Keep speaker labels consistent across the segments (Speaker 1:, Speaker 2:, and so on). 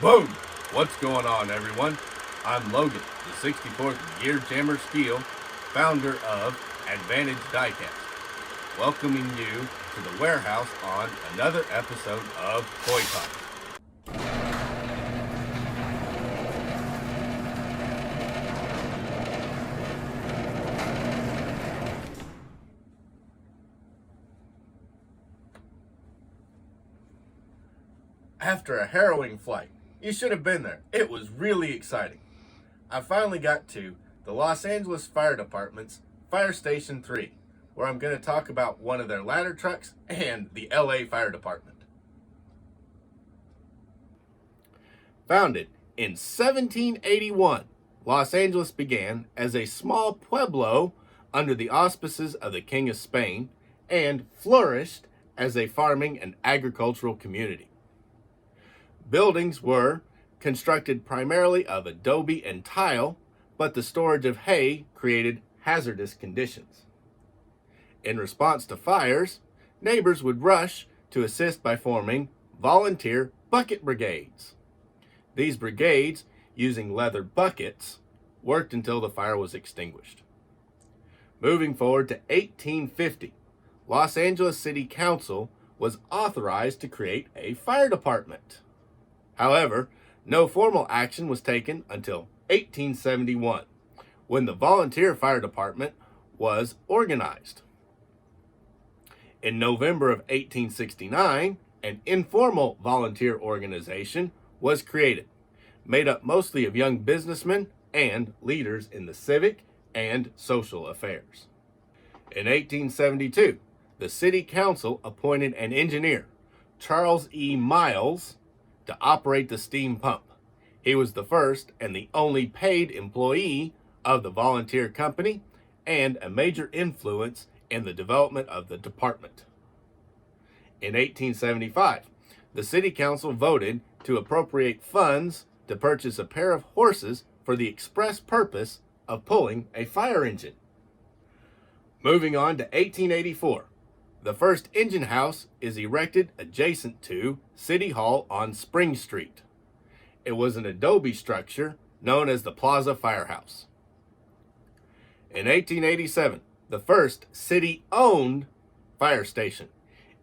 Speaker 1: Boom! What's going on, everyone? I'm Logan, the 64th Gear Jammer Skeele, founder of Advantage Diecast, welcoming you to the warehouse on another episode of Toy Talk. After a harrowing flight, you should have been there. It was really exciting. I finally got to the Los Angeles Fire Department's Fire Station 3, where I'm going to talk about one of their ladder trucks and the LA Fire Department. Founded in 1781, Los Angeles began as a small pueblo under the auspices of the King of Spain and flourished as a farming and agricultural community. Buildings were constructed primarily of adobe and tile, but the storage of hay created hazardous conditions. In response to fires, neighbors would rush to assist by forming volunteer bucket brigades. These brigades, using leather buckets, worked until the fire was extinguished. Moving forward to 1850, Los Angeles City Council was authorized to create a fire department. However, no formal action was taken until 1871, when the volunteer fire department was organized. In November of 1869, an informal volunteer organization was created, made up mostly of young businessmen and leaders in the civic and social affairs. In 1872, the City Council appointed an engineer, Charles E. Miles, to operate the steam pump. He was the first and the only paid employee of the volunteer company and a major influence in the development of the department. In 1875, the City Council voted to appropriate funds to purchase a pair of horses for the express purpose of pulling a fire engine. Moving on to 1884, the first engine house is erected adjacent to City Hall on Spring Street. It was an adobe structure known as the Plaza Firehouse. In 1887, the first city-owned fire station,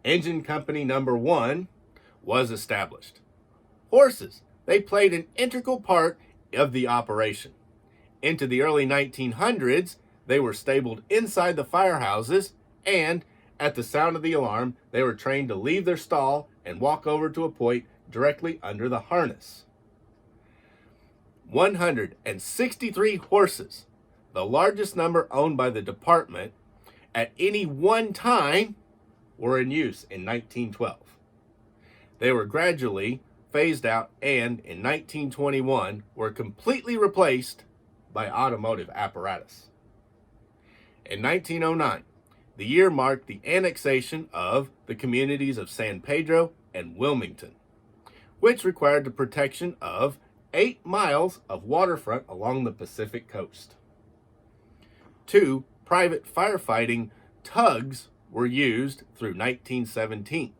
Speaker 1: Engine Company Number 1, was established. Horses, they played an integral part of the operation. Into the early 1900s, they were stabled inside the firehouses, and at the sound of the alarm, they were trained to leave their stall and walk over to a point directly under the harness. 163 horses, the largest number owned by the department at any one time, were in use in 1912. They were gradually phased out and in 1921 were completely replaced by automotive apparatus. In 1909, the year marked the annexation of the communities of San Pedro and Wilmington, which required the protection of 8 miles of waterfront along the Pacific coast. 2 private firefighting tugs were used through 1917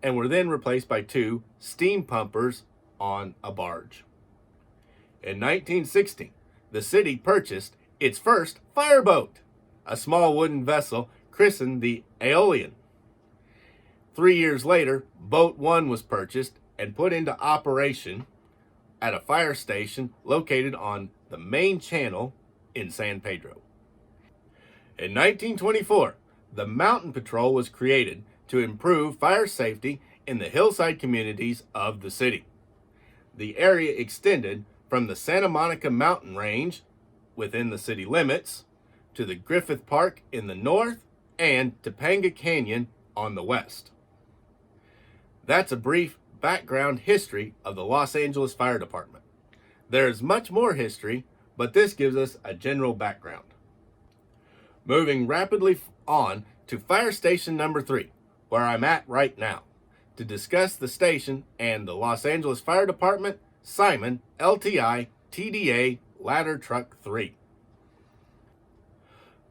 Speaker 1: and were then replaced by 2 steam pumpers on a barge. In 1916, the city purchased its first fireboat, a small wooden vessel christened the Aeolian. 3 years later, Boat 1 was purchased and put into operation at a fire station located on the main channel in San Pedro. In 1924, the Mountain Patrol was created to improve fire safety in the hillside communities of the city. The area extended from the Santa Monica Mountain Range within the city limits to the Griffith Park in the north and Topanga Canyon on the west. That's a brief background history of the Los Angeles Fire Department. There is much more history, but this gives us a general background. Moving rapidly on to Fire Station Number 3, where I'm at right now, to discuss the station and the Los Angeles Fire Department Simon LTI TDA Ladder Truck 3.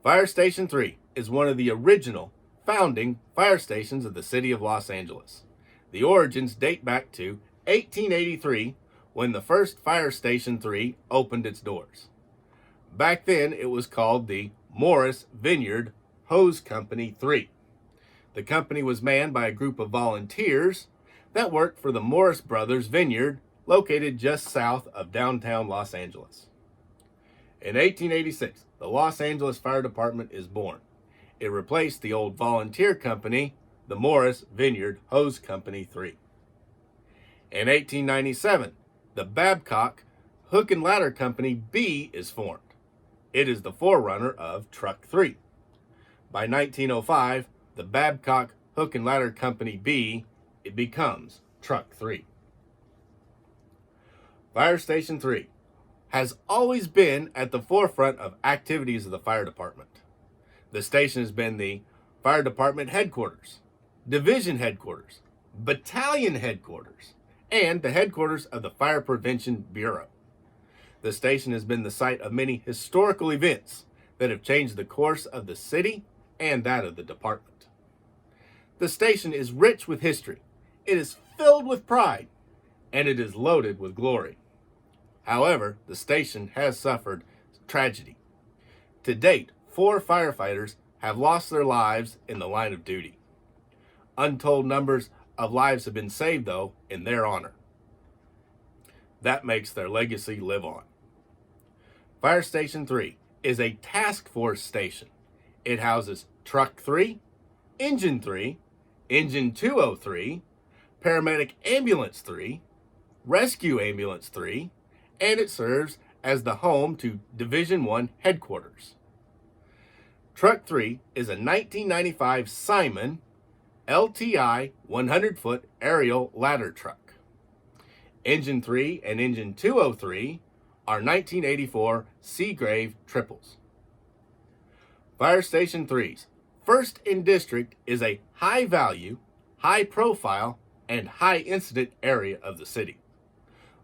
Speaker 1: Fire Station 3 is one of the original founding fire stations of the city of Los Angeles. The origins date back to 1883, when the first Fire Station 3 opened its doors. Back then, it was called the Morris Vineyard Hose Company 3. The company was manned by a group of volunteers that worked for the Morris Brothers Vineyard, located just south of downtown Los Angeles. In 1886, the Los Angeles Fire Department is born. It replaced the old volunteer company, the Morris Vineyard Hose Company 3. In 1897, the Babcock Hook and Ladder Company B is formed. It is the forerunner of Truck 3. By 1905, the Babcock Hook and Ladder Company B, it becomes Truck 3. Fire Station 3 has always been at the forefront of activities of the fire department. The station has been the fire department headquarters, division headquarters, battalion headquarters, and the headquarters of the Fire Prevention Bureau. The station has been the site of many historical events that have changed the course of the city and that of the department. The station is rich with history, it is filled with pride, and it is loaded with glory. However, the station has suffered tragedy. To date, 4 firefighters have lost their lives in the line of duty. Untold numbers of lives have been saved, though, in their honor. That makes their legacy live on. Fire Station 3 is a task force station. It houses Truck 3, Engine 3, Engine 203, Paramedic Ambulance 3, Rescue Ambulance 3, and it serves as the home to Division 1 headquarters. Truck 3 is a 1995 Simon LTI 100-foot aerial ladder truck. Engine 3 and Engine 203 are 1984 Seagrave triples. Fire Station 3's first in district is a high-value, high-profile, and high-incident area of the city.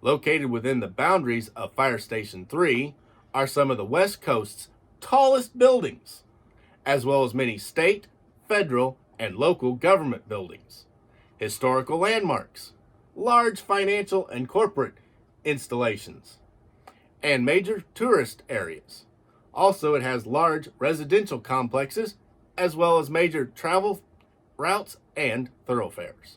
Speaker 1: Located within the boundaries of Fire Station 3 are some of the West Coast's tallest buildings, as well as many state, federal, and local government buildings, historical landmarks, large financial and corporate installations, and major tourist areas. Also, it has large residential complexes, as well as major travel routes and thoroughfares.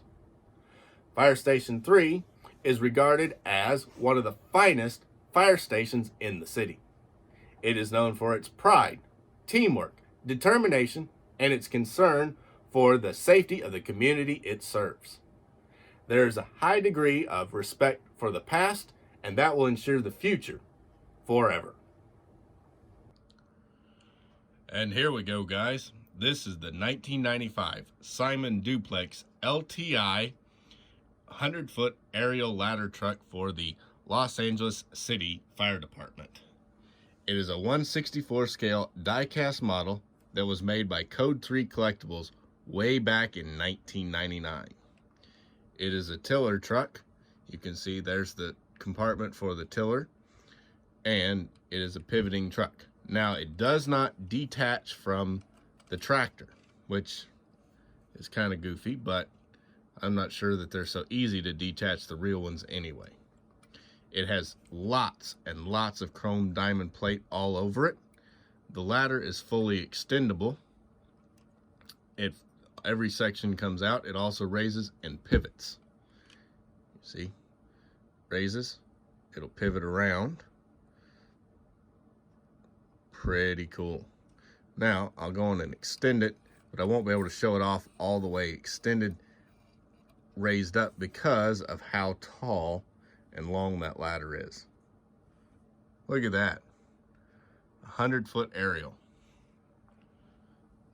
Speaker 1: Fire Station 3 is regarded as one of the finest fire stations in the city. It is known for its pride, teamwork, determination, and its concern for the safety of the community it serves. There is a high degree of respect for the past, and that will ensure the future forever. And here we go, guys. This is the 1995 Simon Duplex LTI 100-foot aerial ladder truck for the Los Angeles City Fire Department. It is a 1/64 scale die-cast model that was made by Code 3 Collectibles way back in 1999. It is a tiller truck. You can see there's the compartment for the tiller, and it is a pivoting truck. Now, it does not detach from the tractor, which is kind of goofy, but I'm not sure that they're so easy to detach the real ones anyway. It has lots and lots of chrome diamond plate all over it. The ladder is fully extendable. If every section comes out, it also raises and pivots. You see, raises, it'll pivot around. Pretty cool. Now, I'll go on and extend it, but I won't be able to show it off all the way extended, raised up, because of how tall and long that ladder is. Look at that. 100-foot aerial.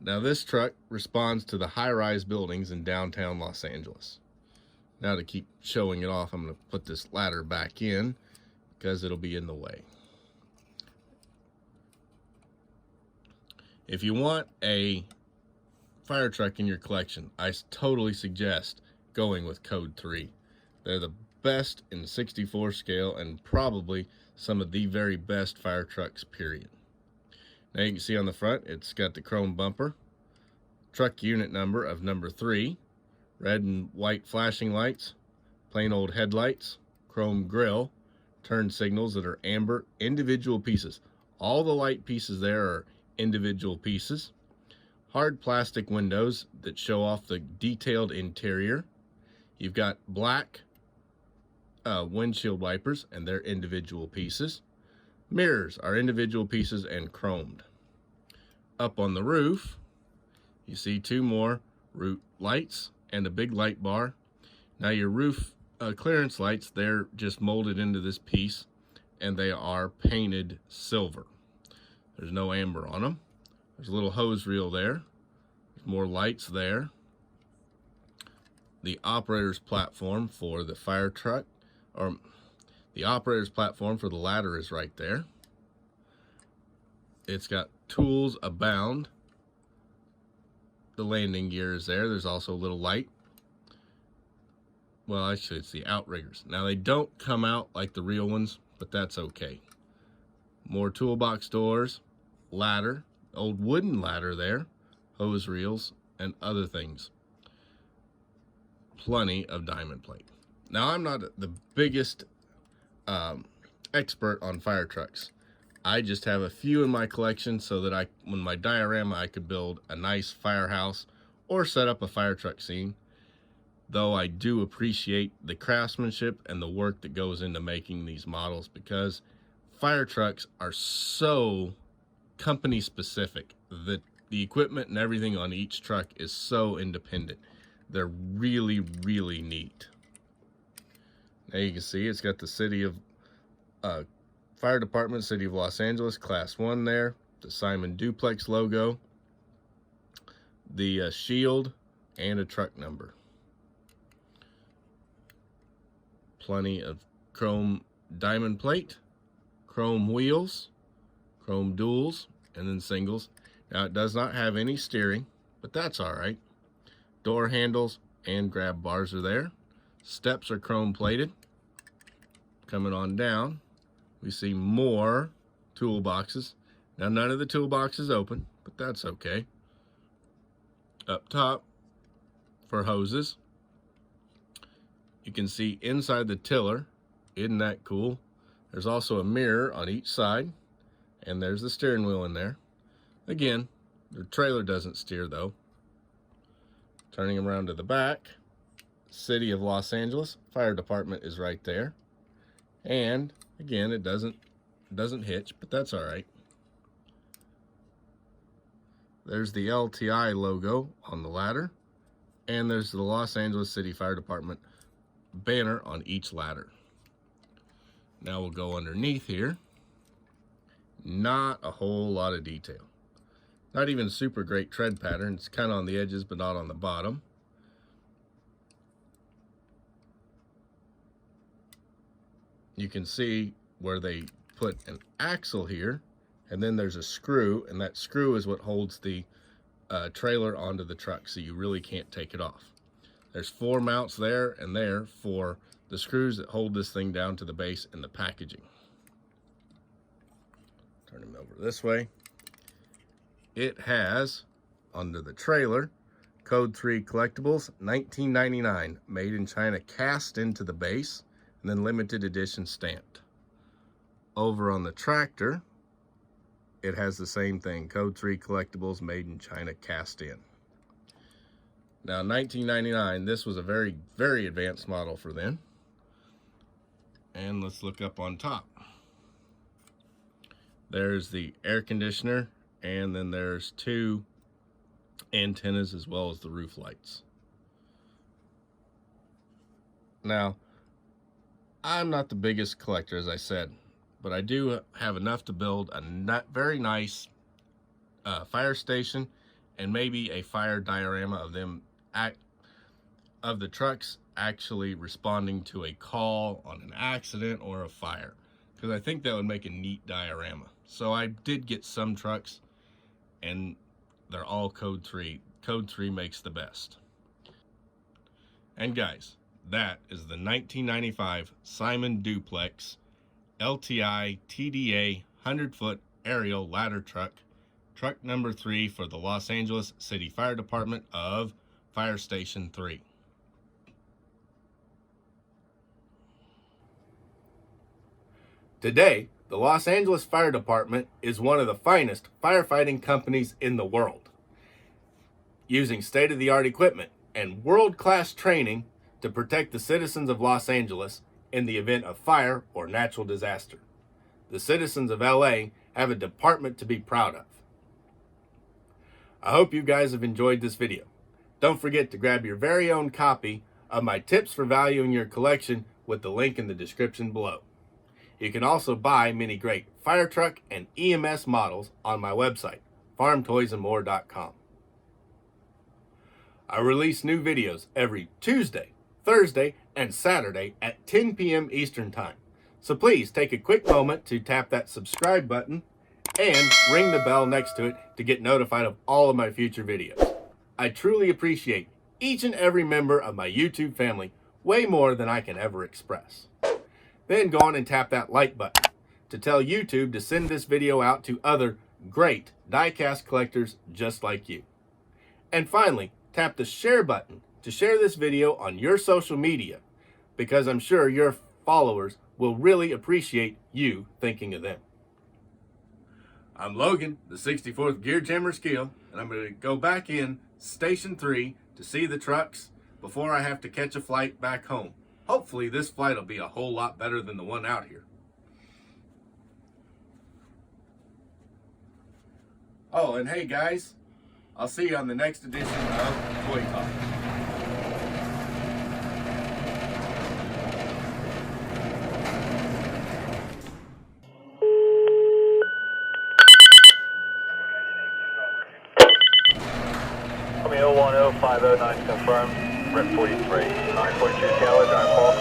Speaker 1: Now, this truck responds to the high-rise buildings in downtown Los Angeles. Now, to keep showing it off, I'm going to put this ladder back in because it'll be in the way. If you want a fire truck in your collection, I totally suggest going with Code 3. They're the best in the 64 scale and probably some of the very best fire trucks, period. Now you can see on the front, it's got the chrome bumper, truck unit number of number 3, red and white flashing lights, plain old headlights, chrome grille, turn signals that are amber, individual pieces. All the light pieces there are individual pieces. Hard plastic windows that show off the detailed interior. You've got black windshield wipers, and they're individual pieces. Mirrors are individual pieces and chromed. Up on the roof, you see two more roof lights and a big light bar. Now your roof clearance lights, they're just molded into this piece, and they are painted silver. There's no amber on them. There's a little hose reel there. There's more lights there. The operator's platform for the fire truck, or the operator's platform for the ladder, is right there. It's got tools abound. The landing gear is there. There's also a little light. Well, actually, it's the outriggers. Now, they don't come out like the real ones, but that's okay. More toolbox doors, ladder, old wooden ladder there, hose reels, and other things. Plenty of diamond plate. Now, I'm not the biggest expert on fire trucks. I just have a few in my collection so that when my diorama, I could build a nice firehouse or set up a fire truck scene. Though I do appreciate the craftsmanship and the work that goes into making these models, because fire trucks are so company specific that the equipment and everything on each truck is so independent. They're really, really neat. Now you can see it's got the city of fire department, City of Los Angeles, Class 1 there, the Simon Duplex logo, the shield, and a truck number. Plenty of chrome diamond plate, chrome wheels, chrome duals, and then singles. Now, it does not have any steering, but that's all right. Door handles and grab bars are there. Steps are chrome plated. Coming on down, we see more toolboxes. Now, none of the toolboxes open, but that's okay. Up top, for hoses, you can see inside the tiller. Isn't that cool? There's also a mirror on each side, and there's the steering wheel in there. Again, the trailer doesn't steer though. Turning around to the back, City of Los Angeles Fire Department is right there. And again, it doesn't hitch, but that's all right. There's the LTI logo on the ladder, and there's the Los Angeles City Fire Department banner on each ladder. Now we'll go underneath here. Not a whole lot of detail. Not even super great tread pattern. It's kind of on the edges, but not on the bottom. You can see where they put an axle here, and then there's a screw, and that screw is what holds the trailer onto the truck, so you really can't take it off. There's 4 mounts there and there for the screws that hold this thing down to the base and the packaging. Turn him over this way. It has, under the trailer, Code 3 Collectibles, $19.99, made in China, cast into the base, and then limited edition stamped. Over on the tractor, it has the same thing, Code 3 Collectibles, made in China, cast in. Now, $19.99, this was a very, very advanced model for then. And let's look up on top. There's the air conditioner, and then there's 2 antennas as well as the roof lights. Now, I'm not the biggest collector, as I said, but I do have enough to build a very nice fire station and maybe a fire diorama of them of the trucks actually responding to a call on an accident or a fire, because I think that would make a neat diorama. So I did get some trucks, and they're all Code 3. Code 3 makes the best. And guys, that is the 1995 Simon Duplex LTI TDA 100-foot aerial ladder truck, truck number 3 for the Los Angeles City Fire Department of Fire Station 3. Today, the Los Angeles Fire Department is one of the finest firefighting companies in the world, using state-of-the-art equipment and world-class training to protect the citizens of Los Angeles in the event of fire or natural disaster. The citizens of LA have a department to be proud of. I hope you guys have enjoyed this video. Don't forget to grab your very own copy of my tips for valuing your collection with the link in the description below. You can also buy many great fire truck and EMS models on my website, farmtoysandmore.com. I release new videos every Tuesday, Thursday, and Saturday at 10 p.m. Eastern Time. So please take a quick moment to tap that subscribe button and ring the bell next to it to get notified of all of my future videos. I truly appreciate each and every member of my YouTube family way more than I can ever express. Then go on and tap that like button to tell YouTube to send this video out to other great diecast collectors just like you. And finally, tap the share button to share this video on your social media, because I'm sure your followers will really appreciate you thinking of them. I'm Logan, the 64th Gear Jammer Skeele, and I'm going to go back in Station 3 to see the trucks before I have to catch a flight back home. Hopefully this flight will be a whole lot better than the one out here. Oh, and hey guys, I'll see you on the next edition of Toy Talk.
Speaker 2: Coming 010-509 confirmed, Rep 43, 942 Taylor, drive call,